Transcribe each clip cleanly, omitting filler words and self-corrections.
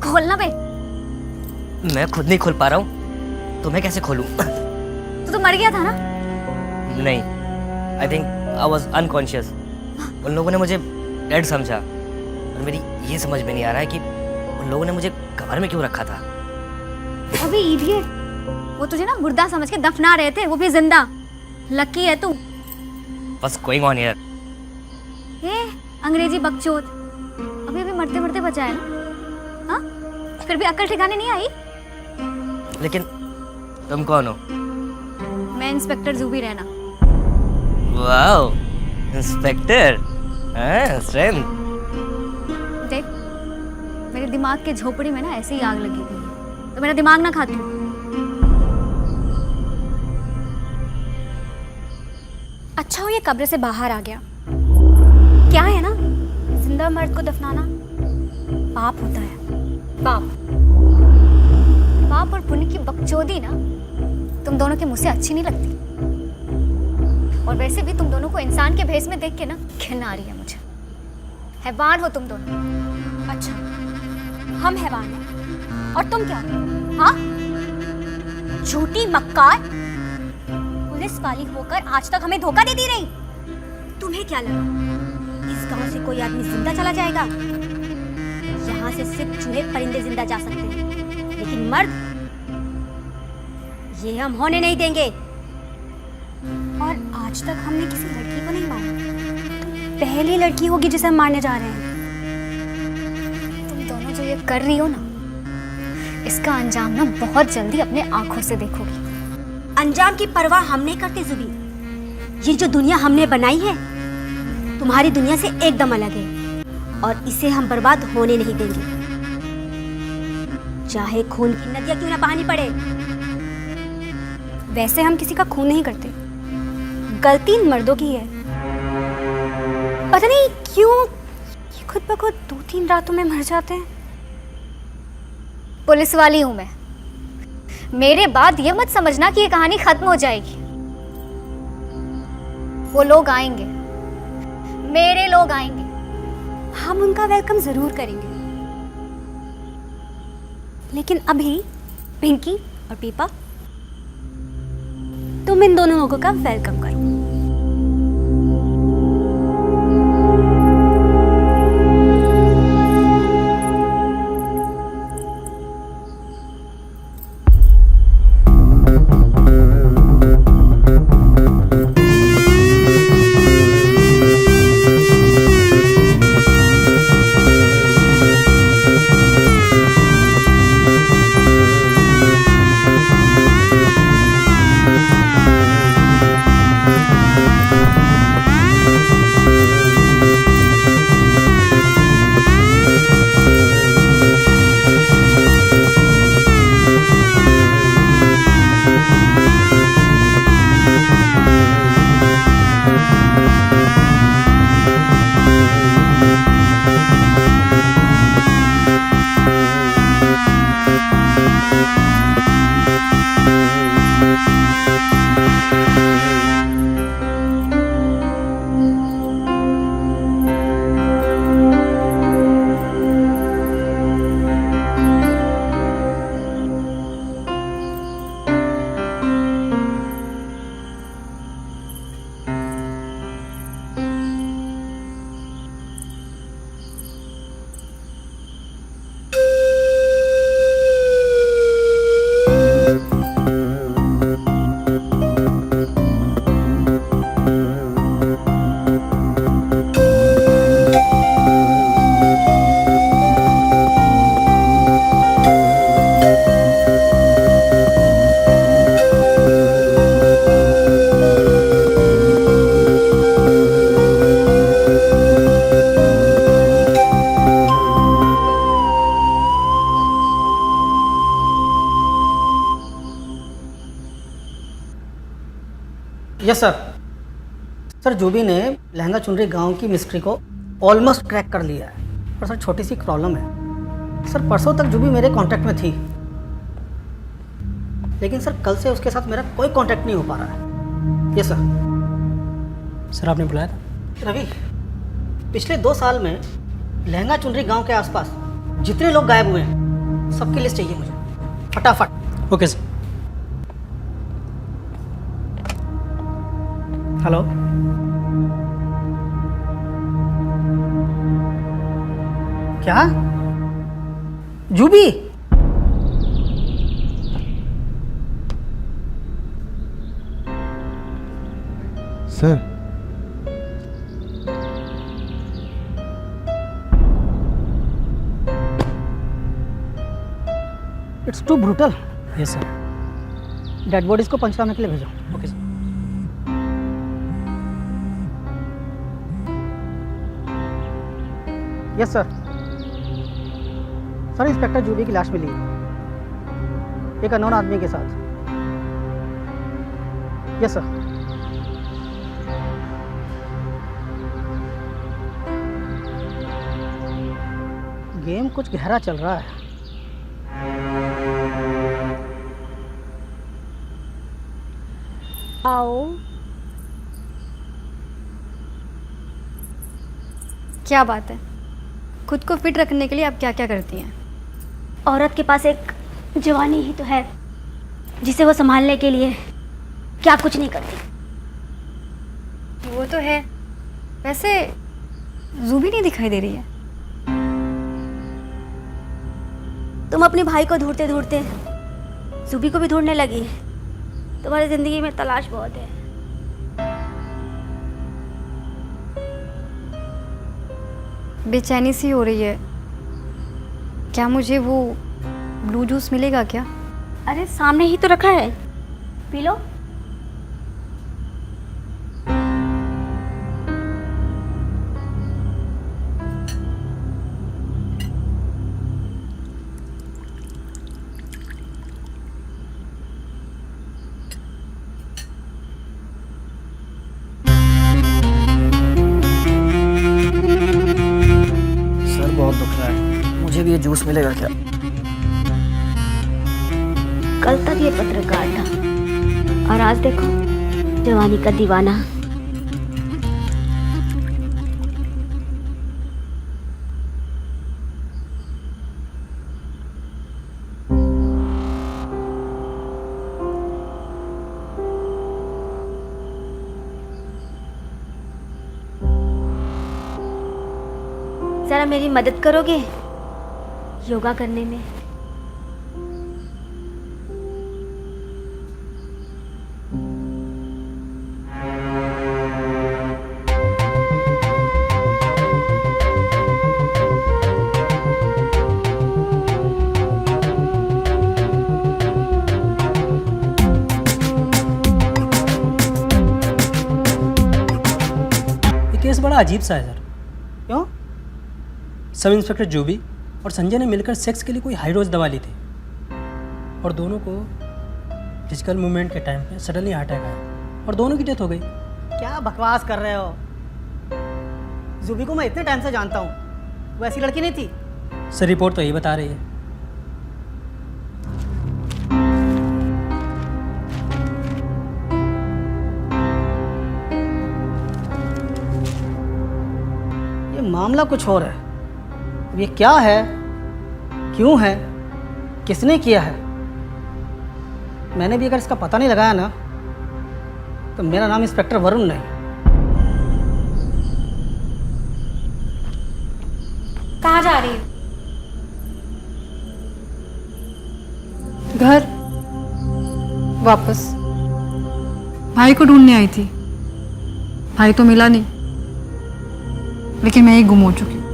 खोलना बे। मैं खुद नहीं खोल पा रहा हूँ तो मैं कैसे खोलूँ? तो मर गया था ना? नहीं, I think I was unconscious. उन लोगों ने मुझे डेड समझा और मेरी ये समझ में नहीं आ रहा है कि उन लोगों ने मुझे कवर में क्यों रखा था। अबे इडियट, वो तुझे ना मुर्दा समझ के दफना रहे थे, वो भी जिंदा। लकी है तू। बस गोइंग ऑन हियर। अंग्रेजी बकचोद, अभी अभी मरते मरते बचा है ना? हाँ, फिर भी अक्ल ठिकाने नहीं आई। लेकिन तुम कौन हो? मैं inspector Jubi Raina. Wow, inspector. Strength. देख, मेरे दिमाग के झोपड़ी में ना ऐसे ही आग लगी हुई है, तो मेरा दिमाग ना खा तू। अच्छा हो ये कब्र से बाहर आ गया। क्या है ना, जिंदा मर्द को दफनाना पाप होता है। पाप पाप और पुण्य की बकचोदी ना तुम दोनों के मुंह से अच्छी नहीं लगती। और वैसे भी तुम दोनों को इंसान के भेस में देख के ना घिन आ रही है मुझे। हैवान हो तुम दोनों। अच्छा, हम हैवान हैं और तुम क्या? हाँ, झूठी मक्कार, पुलिस वाली होकर आज तक हमें धोखा देती रही। तुम्हें क्या लगा इस गांव से कोई आदमी जिंदा चला जाएगा? यहाँ से सिर्फ चूहे परिंदे जिंदा जा सकते हैं, लेकिन मर्द ये हम होने नहीं देंगे। और आज तक हमने किसी लड़की को नहीं मारा। पहली लड़की होगी जिसे हम मारने जा रहे हैं। तुम दोनों जो ये कर रही हो ना, इसका अंजाम ना बहुत जल्दी अपने आंखों से देखोगी। अंजाम की परवाह हम नहीं करते जुबी। ये जो दुनिया हमने बनाई है तुम्हारी दुनिया से एकदम अलग है, और इसे हम बर्बाद होने नहीं देंगे, चाहे खून की नदियां क्यों ना बहानी पड़े। वैसे हम किसी का खून नहीं करते, गलती मर्दों की है। पता नहीं क्यों ये खुद ब खुद 2-3 रातों में मर जाते हैं। पुलिस वाली हूं मैं, मेरे बाद ये मत समझना कि ये कहानी खत्म हो जाएगी। वो लोग आएंगे, मेरे लोग आएंगे, हम उनका वेलकम जरूर करेंगे। लेकिन अभी पिंकी और पीपा, तुम इन दोनों लोगों का वेलकम करो। Yes sir. सर जूबी ने लहंगा चुनरी गांव की मिस्ट्री को ऑलमोस्ट क्रैक कर लिया है, पर सर छोटी सी प्रॉब्लम है। सर परसों तक जूबी मेरे कांटेक्ट में थी, लेकिन सर कल से उसके साथ मेरा कोई कांटेक्ट नहीं हो पा रहा है। Yes sir. सर आपने बुलाया था? रवि, पिछले 2 साल में लहंगा चुनरी गांव के आसपास जितने लोग गायब हुए हैं सबकी लिस्ट चाहिए मुझे, फटाफट। Okay sir. हेलो, क्या? Jubi? Sir it's too brutal. Yes sir. Dead bodies को पंचनामे के लिए भेजो। Okay sir. Yes sir. Sir, inspector Jubi की लाश मिली है, एक अननोन आदमी के साथ। Yes sir. गेम कुछ गहरा चल रहा है। आओ। क्या बात है, खुद को फिट रखने के लिए आप क्या क्या करती हैं? औरत के पास एक जवानी ही तो है जिसे वो संभालने के लिए क्या कुछ नहीं करती। वो तो है, वैसे जूबी नहीं दिखाई दे रही है। तुम अपने भाई को ढूंढते ढूंढते जुबी को भी ढूंढने लगी। तुम्हारी जिंदगी में तलाश बहुत है। बेचैनी सी हो रही है, क्या मुझे वो ब्लू जूस मिलेगा क्या? अरे सामने ही तो रखा है, पी लो। सर बहुत दुख रहा है, मुझे भी ये जूस मिलेगा क्या? कल तक ये पत्रकार था और आज देखो जवानी का दीवाना। जरा मेरी मदद करोगे योगा करने में? ये केस बड़ा अजीब सा है सर। क्यों? सब इंस्पेक्टर जूबी और संजय ने मिलकर सेक्स के लिए कोई हाई डोज दवा ली थी और दोनों को फिजिकल मूवमेंट के टाइम पे सडनली हार्ट अटैक आया और दोनों की डेथ हो गई। क्या बकवास कर रहे हो? जूबी को मैं इतने टाइम से जानता हूँ, वो ऐसी लड़की नहीं थी। सर रिपोर्ट तो यही बता रही है। ये मामला कुछ और है। ये क्या है, क्यों है, किसने किया है? मैंने भी अगर इसका पता नहीं लगाया ना तो मेरा नाम इंस्पेक्टर वरुण नहीं। कहाँ जा रही है? घर वापस। भाई को ढूंढने आई थी, भाई तो मिला नहीं, लेकिन मैं ही गुम हो चुकी हूँ।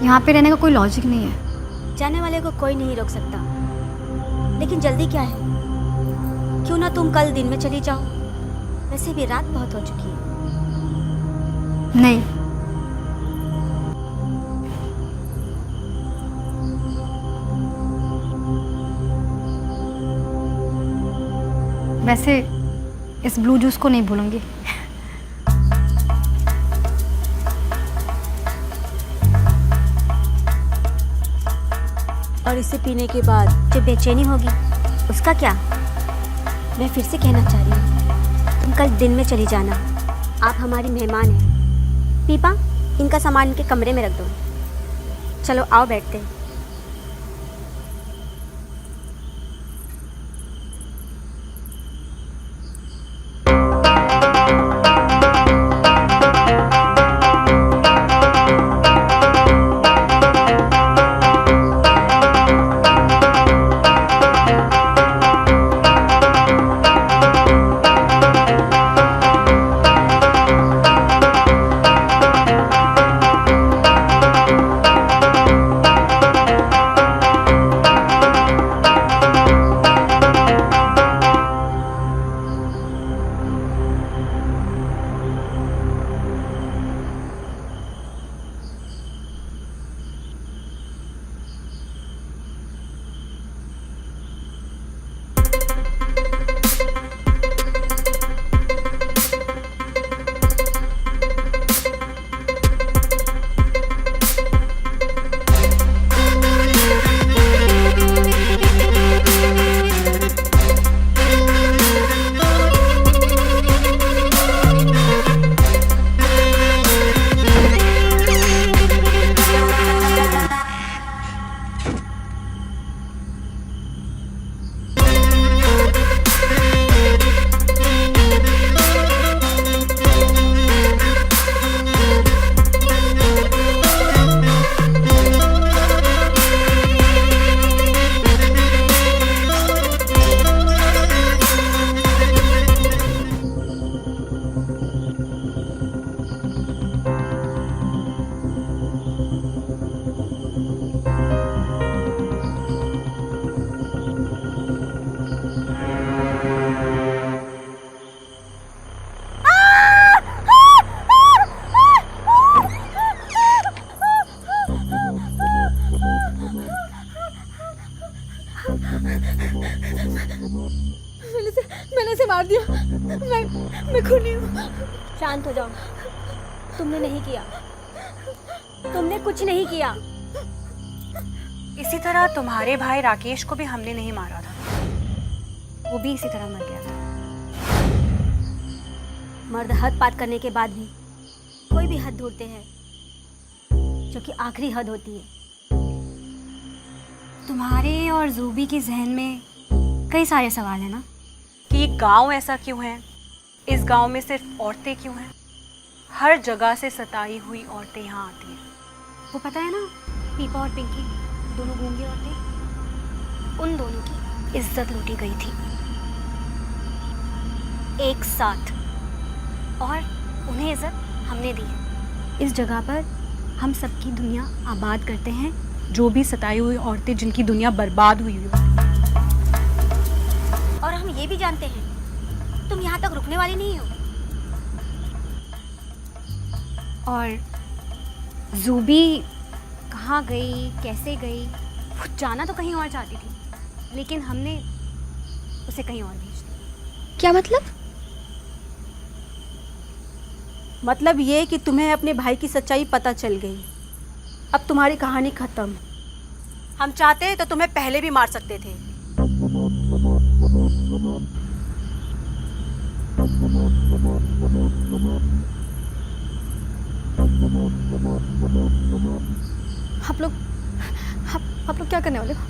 यहाँ पे रहने का कोई लॉजिक नहीं है। जाने वाले को कोई नहीं रोक सकता, लेकिन जल्दी क्या है? क्यों ना तुम कल दिन में चली जाओ, वैसे भी रात बहुत हो चुकी है। नहीं, वैसे इस ब्लू जूस को नहीं भूलूंगी। और इसे पीने के बाद जो बेचैनी होगी उसका क्या? मैं फिर से कहना चाह रही हूँ, तुम कल दिन में चली जाना। आप हमारी मेहमान हैं। पीपा, इनका सामान इनके कमरे में रख दो। चलो आओ बैठते हैं। मैं खूनी हूँ। शांत हो जाओ। तुमने नहीं किया, तुमने कुछ नहीं किया। इसी तरह तुम्हारे भाई राकेश को भी हमने नहीं मारा था। वो भी इसी तरह मर गया था। मर्द हद पार करने के बाद भी कोई भी हद ढूंढते हैं जो कि आखिरी हद होती है। तुम्हारे और जूबी के जहन में कई सारे सवाल हैं ना, कि ये गांव ऐसा क्यों है, इस गांव में सिर्फ औरतें क्यों हैं, हर जगह से सताई हुई औरतें यहाँ आती हैं। वो पता है ना, पीपा और पिंकी दोनों गूंगी औरतें, उन दोनों की इज्जत लूटी गई थी एक साथ, और उन्हें इज्जत हमने दी है। इस जगह पर हम सबकी दुनिया आबाद करते हैं, जो भी सताई हुई औरतें जिनकी दुनिया बर्बाद हुई हुई। और हम ये भी जानते हैं तुम यहाँ तक रुकने वाली नहीं हो। और जूबी कहाँ गई, कैसे गई, वो जाना तो कहीं और चाहती थी, लेकिन हमने उसे कहीं और भेज दिया। क्या मतलब? मतलब ये कि तुम्हें अपने भाई की सच्चाई पता चल गई। अब तुम्हारी कहानी खत्म। हम चाहते तो तुम्हें पहले भी मार सकते थे। आप लोग क्या करने वाले हो?